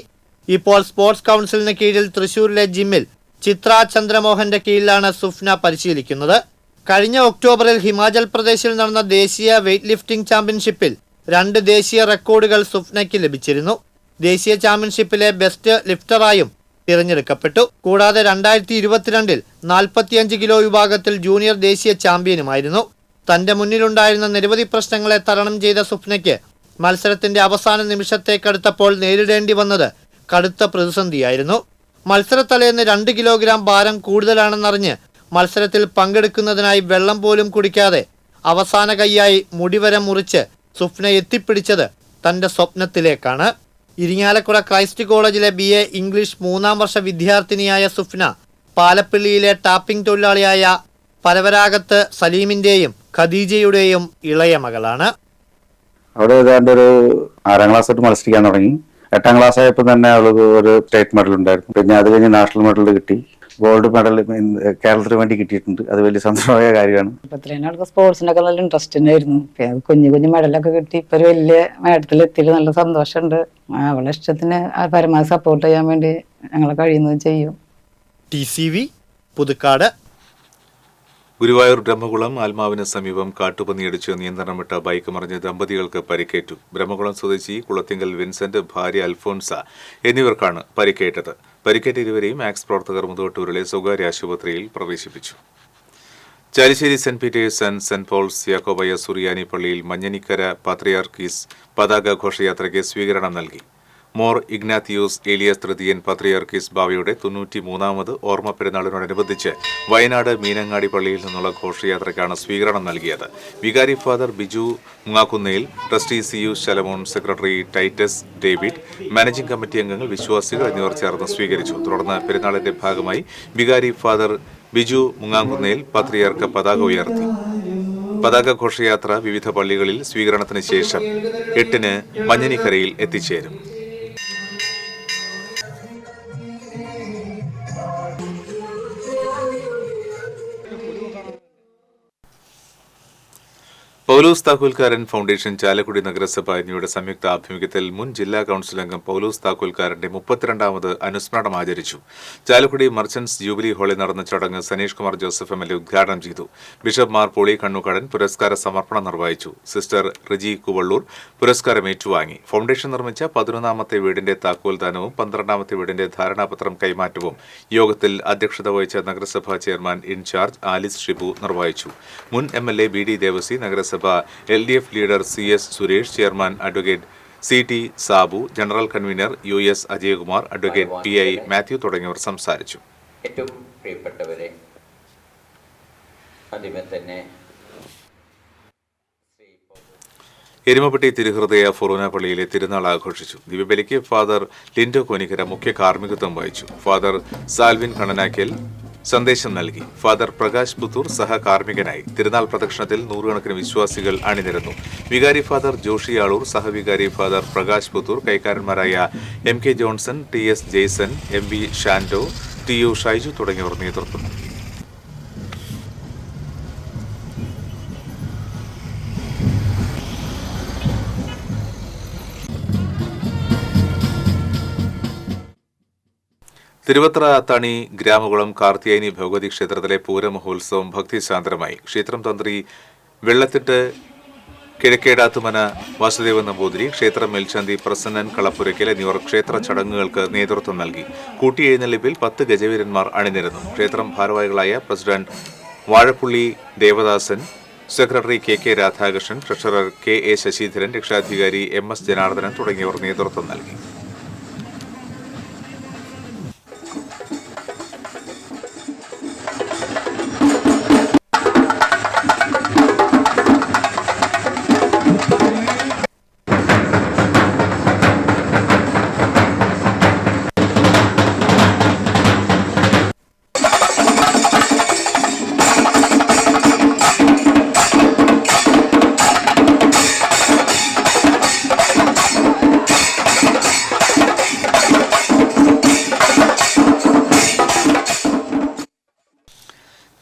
[SPEAKER 4] ഇപ്പോൾ സ്പോർട്സ് കൗൺസിലിന് കീഴിൽ തൃശൂരിലെ ജിമ്മിൽ ചിത്ര ചന്ദ്രമോഹന്റെ കീഴിലാണ് സുഫ്ന പരിശീലിക്കുന്നത്. കഴിഞ്ഞ ഒക്ടോബറിൽ ഹിമാചൽ പ്രദേശിൽ നടന്ന ദേശീയ വെയ്റ്റ് ലിഫ്റ്റിംഗ് ചാമ്പ്യൻഷിപ്പിൽ 2 ദേശീയ റെക്കോർഡുകൾ സുഫ്നയ്ക്ക് ലഭിച്ചിരുന്നു. ദേശീയ ചാമ്പ്യൻഷിപ്പിലെ ബെസ്റ്റ് ലിഫ്റ്ററായും തിരഞ്ഞെടുക്കപ്പെട്ടു. കൂടാതെ 2022 45 കിലോ വിഭാഗത്തിൽ ജൂനിയർ ദേശീയ ചാമ്പ്യനുമായിരുന്നു. തന്റെ മുന്നിലുണ്ടായിരുന്ന നിരവധി പ്രശ്നങ്ങളെ തരണം ചെയ്ത സുഫ്നയ്ക്ക് മത്സരത്തിന്റെ അവസാന നിമിഷത്തേക്കടുത്തപ്പോൾ നേരിടേണ്ടി വന്നത് കടുത്ത പ്രതിസന്ധിയായിരുന്നു. മത്സരത്തലേന്ന് 2 കിലോഗ്രാം ഭാരം കൂടുതലാണെന്നറിഞ്ഞ് മത്സരത്തിൽ പങ്കെടുക്കുന്നതിനായി വെള്ളം പോലും കുടിക്കാതെ അവസാന കൈയായി മുടിവരെ മുറിച്ച് സുഫ്ന എത്തിപ്പിടിച്ചത് തന്റെ സ്വപ്നത്തിലേക്കാണ്. ഇരിങ്ങാലക്കുട ക്രൈസ്റ്റ് കോളേജിലെ BA ഇംഗ്ലീഷ് 3ാം വർഷ വിദ്യാർത്ഥിനിയായ സുഫ്ന പാലപ്പിള്ളിയിലെ ടാപ്പിംഗ് തൊഴിലാളിയായ പരവരാഗത്ത് സലീമിന്റെയും ഖദീജയുടെയും ഇളയ മകളാണ്.
[SPEAKER 10] അവിടെ ഏതാണ്ട് ഒരു 6ാം ക്ലാസ് തൊട്ട് മത്സരിക്കാൻ തുടങ്ങി. 8ാം ക്ലാസ് ആയപ്പോൾ തന്നെ അവൾക്ക് ഒരു സ്റ്റേറ്റ് മെഡൽ ഉണ്ടായിരുന്നു. പിന്നെ അത് കഴിഞ്ഞ് നാഷണൽ മെഡൽ കിട്ടി. ഗോൾഡ് മെഡൽ കേരളത്തിന് വേണ്ടി കിട്ടിയിട്ടുണ്ട്. അത് വലിയ സന്തോഷമായ കാര്യമാണ്.
[SPEAKER 5] അവൾക്ക് സ്പോർട്സിനൊക്കെ നല്ല ഇൻട്രസ്റ്റ് ഉണ്ടായിരുന്നു. കുഞ്ഞു കുഞ്ഞു മെഡലൊക്കെ കിട്ടി. ഇപ്പൊ ഒരു വലിയ നേട്ടത്തിലെത്തിയിട്ട് നല്ല സന്തോഷമുണ്ട്. അവളെ ഇഷ്ടത്തിന് പരമാവധി സപ്പോർട്ട് ചെയ്യാൻ വേണ്ടി ഞങ്ങളെ കഴിയുന്നത് ചെയ്യും.
[SPEAKER 4] TCV പുതുക്കാട്.
[SPEAKER 1] ഗുരുവായൂർ ബ്രഹ്മകുളം ആൽമാവിന് സമീപം കാട്ടുപന്നിയടിച്ച് നിയന്ത്രണം വിട്ട ബൈക്ക് മറിഞ്ഞ് ദമ്പതികൾക്ക് പരിക്കേറ്റു. ബ്രഹ്മകുളം സ്വദേശി കുളത്തിങ്കൽ വിൻസെന്റ്, ഭാര്യ അൽഫോൺസ എന്നിവർക്കാണ് പരിക്കേറ്റത്. പരിക്കേറ്റ ഇരുവരെയും ആക്സ് പ്രവർത്തകർ മുതുവട്ടൂരിലെ സ്വകാര്യ ആശുപത്രിയിൽ പ്രവേശിപ്പിച്ചു. Chalissery saint Peter's and saint Paul's യാക്കോബായ സുറിയാനി പള്ളിയിൽ മഞ്ഞനിക്കര പാത്രിയാർക്കീസ് പതാക ഘോഷയാത്രയ്ക്ക് സ്വീകരണം നൽകി. മോർ ഇഗ്നാത്തിയോസ് ഏലിയസ് തൃതീയൻ പാത്രിയാർക്കീസ് ബാവയുടെ 93ാമത് ഓർമ്മ പെരുന്നാളിനോടനുബന്ധിച്ച് വയനാട് മീനങ്ങാടി പള്ളിയിൽ നിന്നുള്ള ഘോഷയാത്രയ്ക്കാണ് സ്വീകരണം നൽകിയത്. വികാരി father Biju Mungakkunnel, trustee CU Shalamon, secretary Titus David, managing committee അംഗങ്ങൾ, വിശ്വാസികൾ എന്നിവർ ചേർന്ന് സ്വീകരിച്ചു. തുടർന്ന് പെരുന്നാളിന്റെ ഭാഗമായി വികാരി ഫാദർ ബിജു മുങ്ങാക്കുന്നേൽ പാത്രിയാർക്ക് പതാക ഉയർത്തി. പതാക ഘോഷയാത്ര വിവിധ പള്ളികളിൽ സ്വീകരണത്തിന് ശേഷം 8-ന് മഞ്ഞനിക്കരയിൽ എത്തിച്ചേരും. പൗലോസ് താക്കോൽക്കാരൻ ഫൗണ്ടേഷൻ ചാലക്കുടി നഗരസഭ എന്നിവയുടെ സംയുക്ത ആഭിമുഖ്യത്തിൽ മുൻ ജില്ലാ കൌൺസിൽ അംഗം പൗലോസ് താക്കോൽക്കാരന്റെ 32ാമത് അനുസ്മരണം ആചരിച്ചു. ചാലക്കുടി മർച്ചന്റ്സ് ജൂബിലി ഹാളിൽ നടന്ന ചടങ്ങ് സനീഷ് കുമാർ ജോസഫ് MLA ഉദ്ഘാടനം ചെയ്തു. ബിഷപ്പ് മാർ പോളി കണ്ണുകടൻ പുരസ്കാര സമർപ്പണം നിർവഹിച്ചു. സിസ്റ്റർ റിജി കുവള്ളൂർ പുരസ്കാരം ഏറ്റുവാങ്ങി. ഫൗണ്ടേഷൻ നിർമ്മിച്ച 11ാമത്തെ വീടിന്റെ താക്കോൽദാനവും 12ാമത്തെ വീടിന്റെ ധാരണാപത്രം കൈമാറ്റവും യോഗത്തിൽ അധ്യക്ഷത വഹിച്ച നഗരസഭാ ചെയർമാൻ ഇൻചാർജ് ആലിസ് ഷിബു നിർവഹിച്ചു. മുൻ MLA BD ദേവസി, നഗരസഭ LDF leader CS Suresh, chairman advocate CT Sabu, general convener US Ajayakumar, advocate PI Mathew തുടങ്ങിയവർ സംസാരിച്ചു.
[SPEAKER 11] ഏറ്റവും പ്രിയപ്പെട്ടവരെ, ആദ്യമേ തന്നെ
[SPEAKER 1] എരുമപ്പെട്ടി തിരുഹൃദയ ഫൊറൂന പള്ളിയിലെ തിരുനാൾ ആഘോഷിച്ചു. ദിവ്യബലിക്ക് ഫാദർ ലിൻഡോ കോനിക്കര മുഖ്യ കാർമ്മികത്വം വഹിച്ചു. ഫാദർ സാൽവിൻ കണ്ണനാക്കൽ സന്ദേശം നൽകി. ഫാദർ പ്രകാശ് പുത്തൂർ സഹകാർമ്മികനായി. തിരുനാൾ പ്രദക്ഷിണത്തിൽ 100 കണക്കിന് വിശ്വാസികൾ അണിനിരന്നു. വികാരി ഫാദർ ജോഷി ആളൂർ, സഹവികാരി ഫാദർ പ്രകാശ് പുത്തൂർ, കൈക്കാരന്മാരായ MK Johnson, TS Jaison, MV Shando, TU Shaiju തുടങ്ങിയവർ നേതൃത്വം നൽകി. തിരുവത്ര തണി ഗ്രാമകുളം കാർത്തിയായനി ഭഗവതി ക്ഷേത്രത്തിലെ പൂരമഹോത്സവം ഭക്തിസാന്ദ്രമായി. ക്ഷേത്രം തന്ത്രി വെള്ളത്തിട്ട് കിഴക്കേടാത്തുമന വാസുദേവൻ നമ്പൂതിരി, ക്ഷേത്രം മേൽശാന്തി പ്രസന്നൻ കളപ്പുരയ്ക്കൽ എന്നിവർ ക്ഷേത്ര ചടങ്ങുകൾക്ക് നേതൃത്വം നൽകി. കൂട്ടിയെഴുന്നള്ളിപ്പിൽ 10 ഗജവീരന്മാർ അണിനിരന്നു. ക്ഷേത്രം ഭാരവാഹികളായ president Vazhappully Devadasan, secretary K Radhakrishnan, treasurer K Sasidharan, രക്ഷാധികാരി MS ജനാർദ്ദനൻ തുടങ്ങിയവർ നേതൃത്വം നൽകി.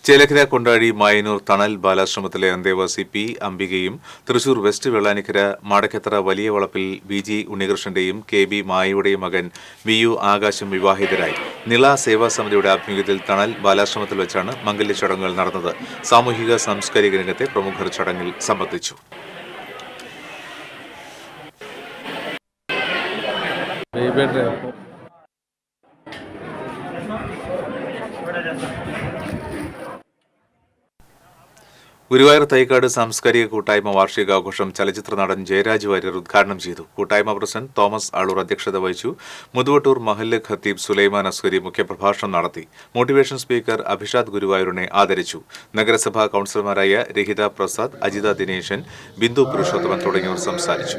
[SPEAKER 1] ചേലക്കര കൊണ്ടാഴി മായനൂർ തണൽ ബാലാശ്രമത്തിലെ അന്തേവാസി പി അംബികയും തൃശൂർ വെസ്റ്റ് വെള്ളാനിക്കര മാടക്കത്തറ വലിയ വളപ്പിൽ BG ഉണ്ണികൃഷ്ണന്റെയും KB മായയുടെയും മകൻ VU ആകാശം വിവാഹിതരായി. നിള സേവാ സമിതിയുടെ ആഭിമുഖ്യത്തിൽ തണൽ ബാലാശ്രമത്തിൽ വെച്ചാണ് മംഗല്യ ചടങ്ങുകൾ നടന്നത്. സാമൂഹിക സാംസ്കാരിക രംഗത്തെ പ്രമുഖർ ചടങ്ങിൽ സംബന്ധിച്ചു. ഗുരുവായൂർ തൈക്കാട് സാംസ്കാരിക കൂട്ടായ്മ വാർഷികാഘോഷം ചലച്ചിത്ര നടൻ ജയരാജ് വാര്യർ ഉദ്ഘാടനം ചെയ്തു. കൂട്ടായ്മ പ്രസിഡന്റ് തോമസ് ആളൂർ അധ്യക്ഷത വഹിച്ചു. മുതുവട്ടൂർ മഹല്ല് ഖത്തീബ് സുലൈമാൻ അസ്കരി മുഖ്യപ്രഭാഷണം നടത്തി. മോട്ടിവേഷൻ സ്പീക്കർ അഭിഷാദ് ഗുരുവായൂരിനെ ആദരിച്ചു. നഗരസഭാ കൌൺസിലർമാരായ രഹിത പ്രസാദ്, അജിത ദിനേശൻ, ബിന്ദു പുരുഷോത്തമൻ തുടങ്ങിയവർ സംസാരിച്ചു.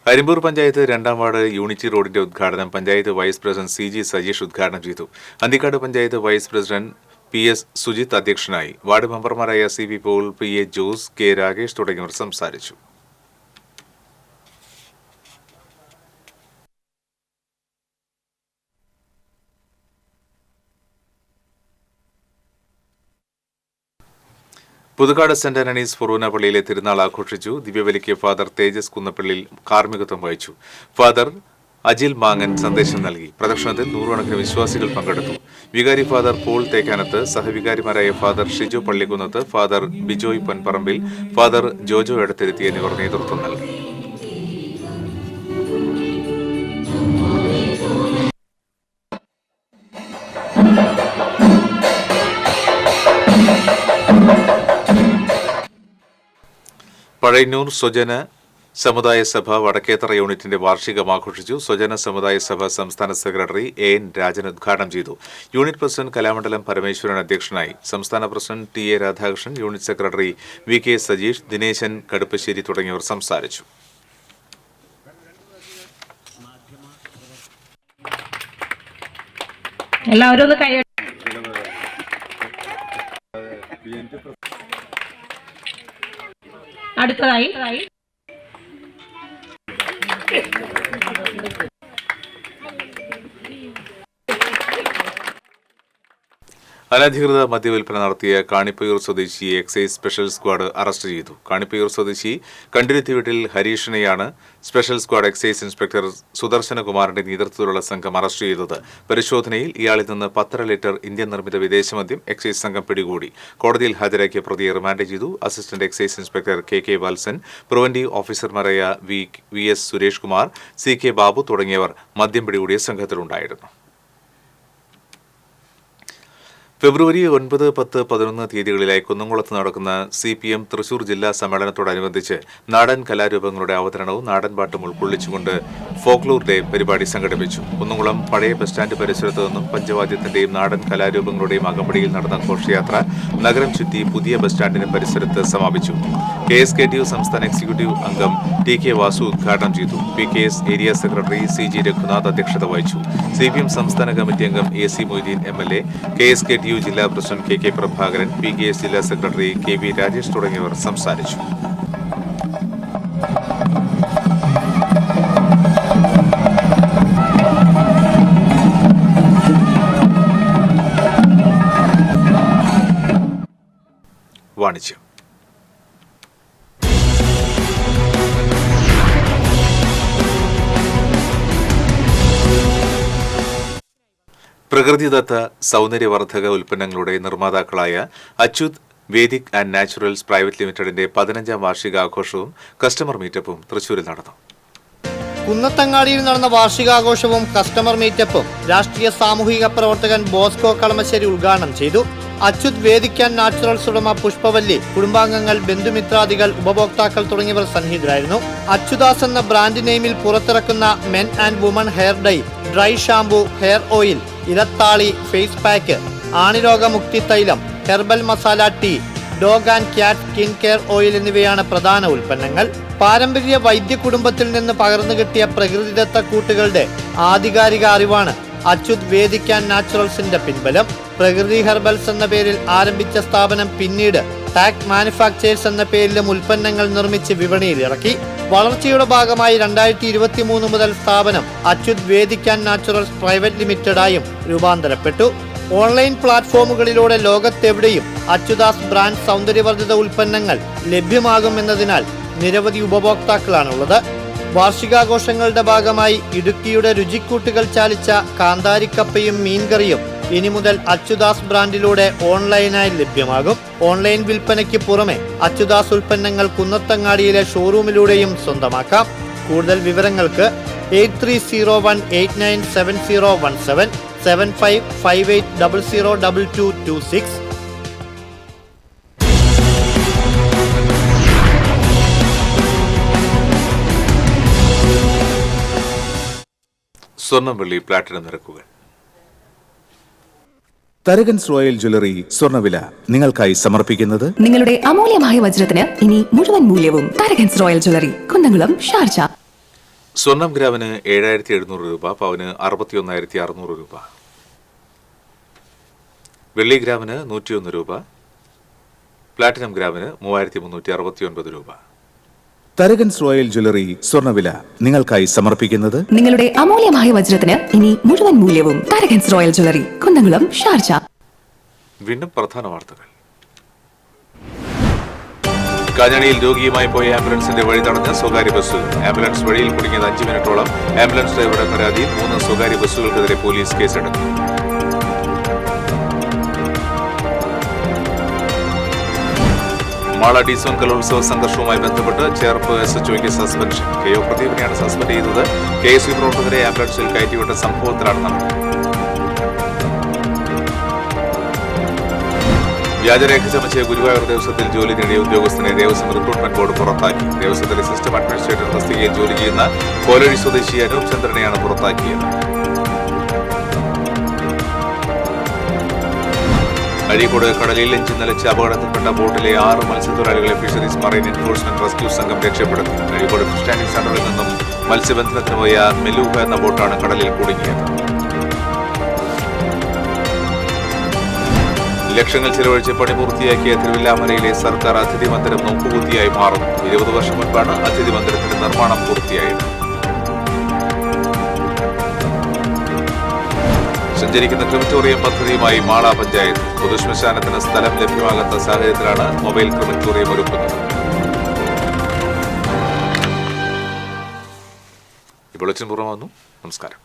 [SPEAKER 1] അരിമ്പൂർ പഞ്ചായത്ത് 2ാം വാർഡ് യൂണിറ്റി റോഡിന്റെ ഉദ്ഘാടനം panchayat vice president CG Sajeesh ഉദ്ഘാടനം ചെയ്തു. Anthikad panchayat vice president PS Sujith അധ്യക്ഷനായി. വാർഡ് മെമ്പർമാരായ CP Paul, PA Jose, K Rakesh തുടങ്ങിയവർ സംസാരിച്ചു. പുതുക്കാട് സെന്റ് ആന്റണീസ് ഫൊറൂന പള്ളിയിലെ തിരുനാൾ ആഘോഷിച്ചു. ദിവ്യബലിക്ക് ഫാദർ തേജസ് കുന്നപ്പള്ളിയിൽ കാർമ്മികത്വം വഹിച്ചു. ഫാദർ അജിൽ മാങ്ങൻ സന്ദേശം നൽകി. പ്രദക്ഷിണത്തിൽ 100 വിശ്വാസികൾ പങ്കെടുത്തു. വികാരി ഫാദർ പോൾ തേക്കാനത്ത്, സഹവികാരിമാരായ father Shiju Pallikkunnath, father Bijoy Ponparambil, father Jojo Edathiruthi എന്നിവർ നേതൃത്വം നൽകി. പഴയന്നൂർ സ്വജന സമുദായ സഭ വടക്കേത്തറ യൂണിറ്റിന്റെ വാർഷികം ആഘോഷിച്ചു. സ്വജന സമുദായ സഭ സംസ്ഥാന സെക്രട്ടറി AN രാജൻ ഉദ്ഘാടനം ചെയ്തു. യൂണിറ്റ് പ്രസിഡന്റ് കലാമണ്ഡലം പരമേശ്വരൻ അധ്യക്ഷനായി. സംസ്ഥാന president TA Radhakrishnan, unit secretary VK Sajeesh, Dineshan Kaduppassery തുടങ്ങിയവർ സംസാരിച്ചു.
[SPEAKER 5] അടുത്തതായി
[SPEAKER 1] അനധികൃത മദ്യവിൽപ്പന നടത്തിയ കാണിപ്പയൂർ സ്വദേശിയെ എക്സൈസ് സ്പെഷ്യൽ സ്ക്വാഡ് അറസ്റ്റ് ചെയ്തു. കാണിപ്പയൂർ സ്വദേശി കണ്ടിരുത്തി വീട്ടിൽ ഹരീഷിനെയാണ് സ്പെഷ്യൽ സ്ക്വാഡ് എക്സൈസ് ഇൻസ്പെക്ടർ സുദർശനകുമാറിന്റെ നേതൃത്വത്തിലുള്ള സംഘം അറസ്റ്റ് ചെയ്തത്. പരിശോധനയിൽ ഇയാളിൽ നിന്ന് 10 ലിറ്റർ ഇന്ത്യൻ നിർമ്മിത വിദേശമദ്യം എക്സൈസ് സംഘം പിടികൂടി. കോടതിയിൽ ഹാജരാക്കിയ പ്രതിയെ റിമാൻഡ് ചെയ്തു. Assistant excise inspector KK Valsan, preventive ഓഫീസർമാരായ VS സുരേഷ് കുമാർ, CK ബാബു തുടങ്ങിയവർ മദ്യം പിടികൂടിയ സംഘത്തിലുണ്ടായിരുന്നു. ഫെബ്രുവരി 9, 10, 11 തീയതികളിലായി കുന്നംകുളത്ത് നടക്കുന്ന CPM തൃശൂർ ജില്ലാ സമ്മേളനത്തോടനുബന്ധിച്ച് നാടൻ കലാരൂപങ്ങളുടെ അവതരണവും നാടൻപാട്ടും ഉൾക്കൊള്ളിച്ചുകൊണ്ട് ഫോക്ലോർ ഡേ പരിപാടി സംഘടിപ്പിച്ചു. കുന്നംകുളം പഴയ ബസ് സ്റ്റാൻഡ് പരിസരത്തു നിന്നും പഞ്ചവാദ്യത്തിന്റെയും നാടൻ കലാരൂപങ്ങളുടെയും അകമ്പടിയിൽ നടന്ന ഘോഷയാത്ര നഗരം ചുറ്റി പുതിയ ബസ് സ്റ്റാൻഡിന് പരിസരത്ത് സമാപിച്ചു. KSKTU സംസ്ഥാന എക്സിക്യൂട്ടീവ് അംഗം TK വാസു ഉദ്ഘാടനം ചെയ്തു. PKS area secretary CG Raghunath അധ്യക്ഷത വഹിച്ചു. CPM സംസ്ഥാന കമ്മിറ്റി അംഗം AC മൊയ്തീൻ MLA, KSKTU ജില്ലാ പ്രസിഡന്റ് KK പ്രഭാകരൻ, PKS ജില്ലാ സെക്രട്ടറി KB രാജേഷ് തുടങ്ങിയവർ സംസാരിച്ചു. വാണിജ്യം. പ്രകൃതിദത്ത സൗന്ദര്യവർദ്ധക ഉൽപ്പന്നങ്ങളുടെ നിർമ്മാതാക്കളായ Achyut Vedic and naturals private ലിമിറ്റഡിന്റെ 15ാം വാർഷികാഘോഷവും കസ്റ്റമർ മീറ്റപ്പും തൃശൂരിൽ നടന്നു.
[SPEAKER 4] കുന്നത്തങ്ങാടിയിൽ നടന്ന വാർഷികാഘോഷവും കസ്റ്റമർ മീറ്റപ്പും രാഷ്ട്രീയ സാമൂഹിക പ്രവർത്തകൻ ബോസ്കോ കളമശ്ശേരി ഉദ്ഘാടനം ചെയ്തു. അച്യുത് വേദിക് ആൻഡ് നാച്ചുറൽസ് ഉടമ പുഷ്പവല്ലി, കുടുംബാംഗങ്ങൾ, ബന്ധുമിത്രാദികൾ, ഉപഭോക്താക്കൾ തുടങ്ങിയവർ സന്നിഹിതരായിരുന്നു. അച്യുദാസ് എന്ന ബ്രാൻഡ് നെയിമിൽ പുറത്തിറക്കുന്ന men and women hair dye, dry shampoo, hair oil, ഇലത്താളി, ഫേസ് പാക്ക്, ആണിരോഗമുക്തി തൈലം, herbal masala tea, dog and cat skin care oil എന്നിവയാണ് പ്രധാന ഉൽപ്പന്നങ്ങൾ. പാരമ്പര്യ വൈദ്യ കുടുംബത്തിൽ നിന്ന് പകർന്നു കിട്ടിയ പ്രകൃതിദത്ത കൂട്ടുകളുടെ ആധികാരിക അറിവാണ് അച്യുത് വേദിക് ആൻഡ് നാച്ചുറൽസിന്റെ പിൻബലം. പ്രകൃതി ഹെർബൽസ് എന്ന പേരിൽ ആരംഭിച്ച സ്ഥാപനം പിന്നീട് ടാക് മാനുഫാക്ചേഴ്സ് എന്ന പേരിലും ഉൽപ്പന്നങ്ങൾ നിർമ്മിച്ച് വിപണിയിൽ ഇറക്കി. വളർച്ചയുടെ ഭാഗമായി 2023 മുതൽ സ്ഥാപനം Achyut Vedic and naturals private ലിമിറ്റഡായും രൂപാന്തരപ്പെട്ടു. ഓൺലൈൻ പ്ലാറ്റ്ഫോമുകളിലൂടെ ലോകത്തെവിടെയും അച്യുദാസ് ബ്രാൻഡ് സൗന്ദര്യവർദ്ധിത ഉൽപ്പന്നങ്ങൾ ലഭ്യമാകുമെന്നതിനാൽ നിരവധി ഉപഭോക്താക്കളാണുള്ളത്. വാർഷികാഘോഷങ്ങളുടെ ഭാഗമായി ഇടുക്കിയുടെ രുചിക്കൂട്ടുകൾ ചാലിച്ച കാന്താരിക്കപ്പയും മീൻകറിയും ഇനി മുതൽ അച്യുദാസ് ബ്രാൻഡിലൂടെ ഓൺലൈനായി ലഭ്യമാകും. ഓൺലൈൻ വിൽപ്പനയ്ക്ക് പുറമെ അച്യുദാസ് ഉൽപ്പന്നങ്ങൾ കുന്നത്തങ്ങാടിയിലെ ഷോറൂമിലൂടെയും സ്വന്തമാക്കാം. കൂടുതൽ വിവരങ്ങൾക്ക് 8301897017 7558002226.
[SPEAKER 1] സ്വർണം, വെള്ളി, പ്ലാറ്റിനം നിരക്കുകൾ.
[SPEAKER 12] തരകൻസ് റോയൽ ജ്വല്ലറി സ്വർണ്ണവില നിങ്ങൾക്കായി സമർപ്പിക്കുന്നത്
[SPEAKER 13] നിങ്ങളുടെ അമൂല്യമായ വജ്രത്തിന് ഇനി മുഴുവൻ മൂല്യവും Tharakans royal jewellery, Kunnamkulam, Sharjah.
[SPEAKER 1] സ്വർണം ഗ്രാമിന് 7700 രൂപ, പവന് 61600 രൂപ. വെള്ളി ഗ്രാമിന് 101 രൂപ, പ്ലാറ്റിനം ഗ്രാമിന് 3369 രൂപ.
[SPEAKER 12] തരകൻസ് റോയൽ ജ്വല്ലറി സ്വർണ്ണവില നിങ്ങൾക്കായി സമർപ്പിക്കുന്നത്
[SPEAKER 13] നിങ്ങളുടെ അമൂല്യമായ വജ്രത്തിന് ഇനി മുഴുവൻ മൂല്യവും Tharakans royal jewellery, Kunnamkulam, Sharjah.
[SPEAKER 1] വീണ്ടും പ്രധാന വാർത്തകൾ. കാഞ്ഞാണിയിൽ രോഗിയുമായി പോയ ആംബുലൻസിന്റെ വഴി തടഞ്ഞ സ്വകാര്യ ബസ്സുകൾ. ആംബുലൻസ് വഴിയിൽ കുടുങ്ങിയത് 5 മിനിറ്റോളം. ആംബുലൻസ് ഡ്രൈവറുടെ പരാതിയിൽ 3 സ്വകാര്യ ബസ്സുകൾക്കെതിരെ പോലീസ് കേസെടുത്തു. മാള ഡിസോൺ കലോത്സവ സംഘർഷവുമായി ബന്ധപ്പെട്ട് ചേർപ്പ് SHOയ്ക്ക് സസ്പെൻഷൻ. KO പ്രദീപിനെയാണ് സസ്പെൻഡ് ചെയ്തത്. KSU പ്രവർത്തകരെ ആംബുലൻസിൽ കയറ്റിവിട്ട സംഭവത്തിലാണ് നടന്നത്. വ്യാജരേഖ ചമച്ച് ഗുരുവായൂർ ദേവസ്വത്തിൽ ജോലി നേടിയ ഉദ്യോഗസ്ഥനെ ദേവസ്വം റിക്രൂട്ട്മെന്റ് ബോർഡ് പുറത്താക്കി. ദേവസ്വത്തിലെ സിസ്റ്റം അഡ്മിനിസ്ട്രേറ്റർ തസ്തികയിൽ ജോലി ചെയ്യുന്ന കോലഴി സ്വദേശി അനൂപ് ചന്ദ്രനെയാണ് പുറത്താക്കിയത്. അഴീക്കോട് കടലിൽ എഞ്ചിൻ നിലച്ച് അപകടത്തിൽപ്പെട്ട ബോട്ടിലെ 6 മത്സ്യത്തൊഴിലാളികളെ ഫിഷറീസ് മറൈൻ എൻഫോഴ്സ്മെന്റ് റെസ്ക്യൂ സംഘം രക്ഷപ്പെടുത്തി. അഴീക്കോട് ഫിഷ് ടാൻഡിംഗ് സെന്ററിൽ നിന്നും മത്സ്യബന്ധനത്തിന് പോയ മെലൂഹ എന്ന ബോട്ടാണ് കടലിൽ കുടുങ്ങിയത്. ലക്ഷങ്ങൾ ചെലവഴിച്ച് പണി പൂർത്തിയാക്കിയ തിരുവില്ലാമലയിലെ സർക്കാർ അതിഥി മന്ദിരം നോക്കുകുത്തിയായി മാറും. 20 വർഷം മുൻപാണ് അതിഥി മന്ദിരത്തിന്റെ നിർമ്മാണം പൂർത്തിയായത്. സഞ്ചരിക്കുന്ന ക്രിമറ്റോറിയം പദ്ധതിയുമായി മാള പഞ്ചായത്ത്. പൊതുശ്മശാനത്തിന് സ്ഥലം ലഭ്യമാകാത്ത സാഹചര്യത്തിലാണ് മൊബൈൽ ക്രിമറ്റോറിയം ഒരുക്കുന്നത്. ഈ ബുള്ളറ്റിൻ പുറമെ വന്നു. നമസ്കാരം.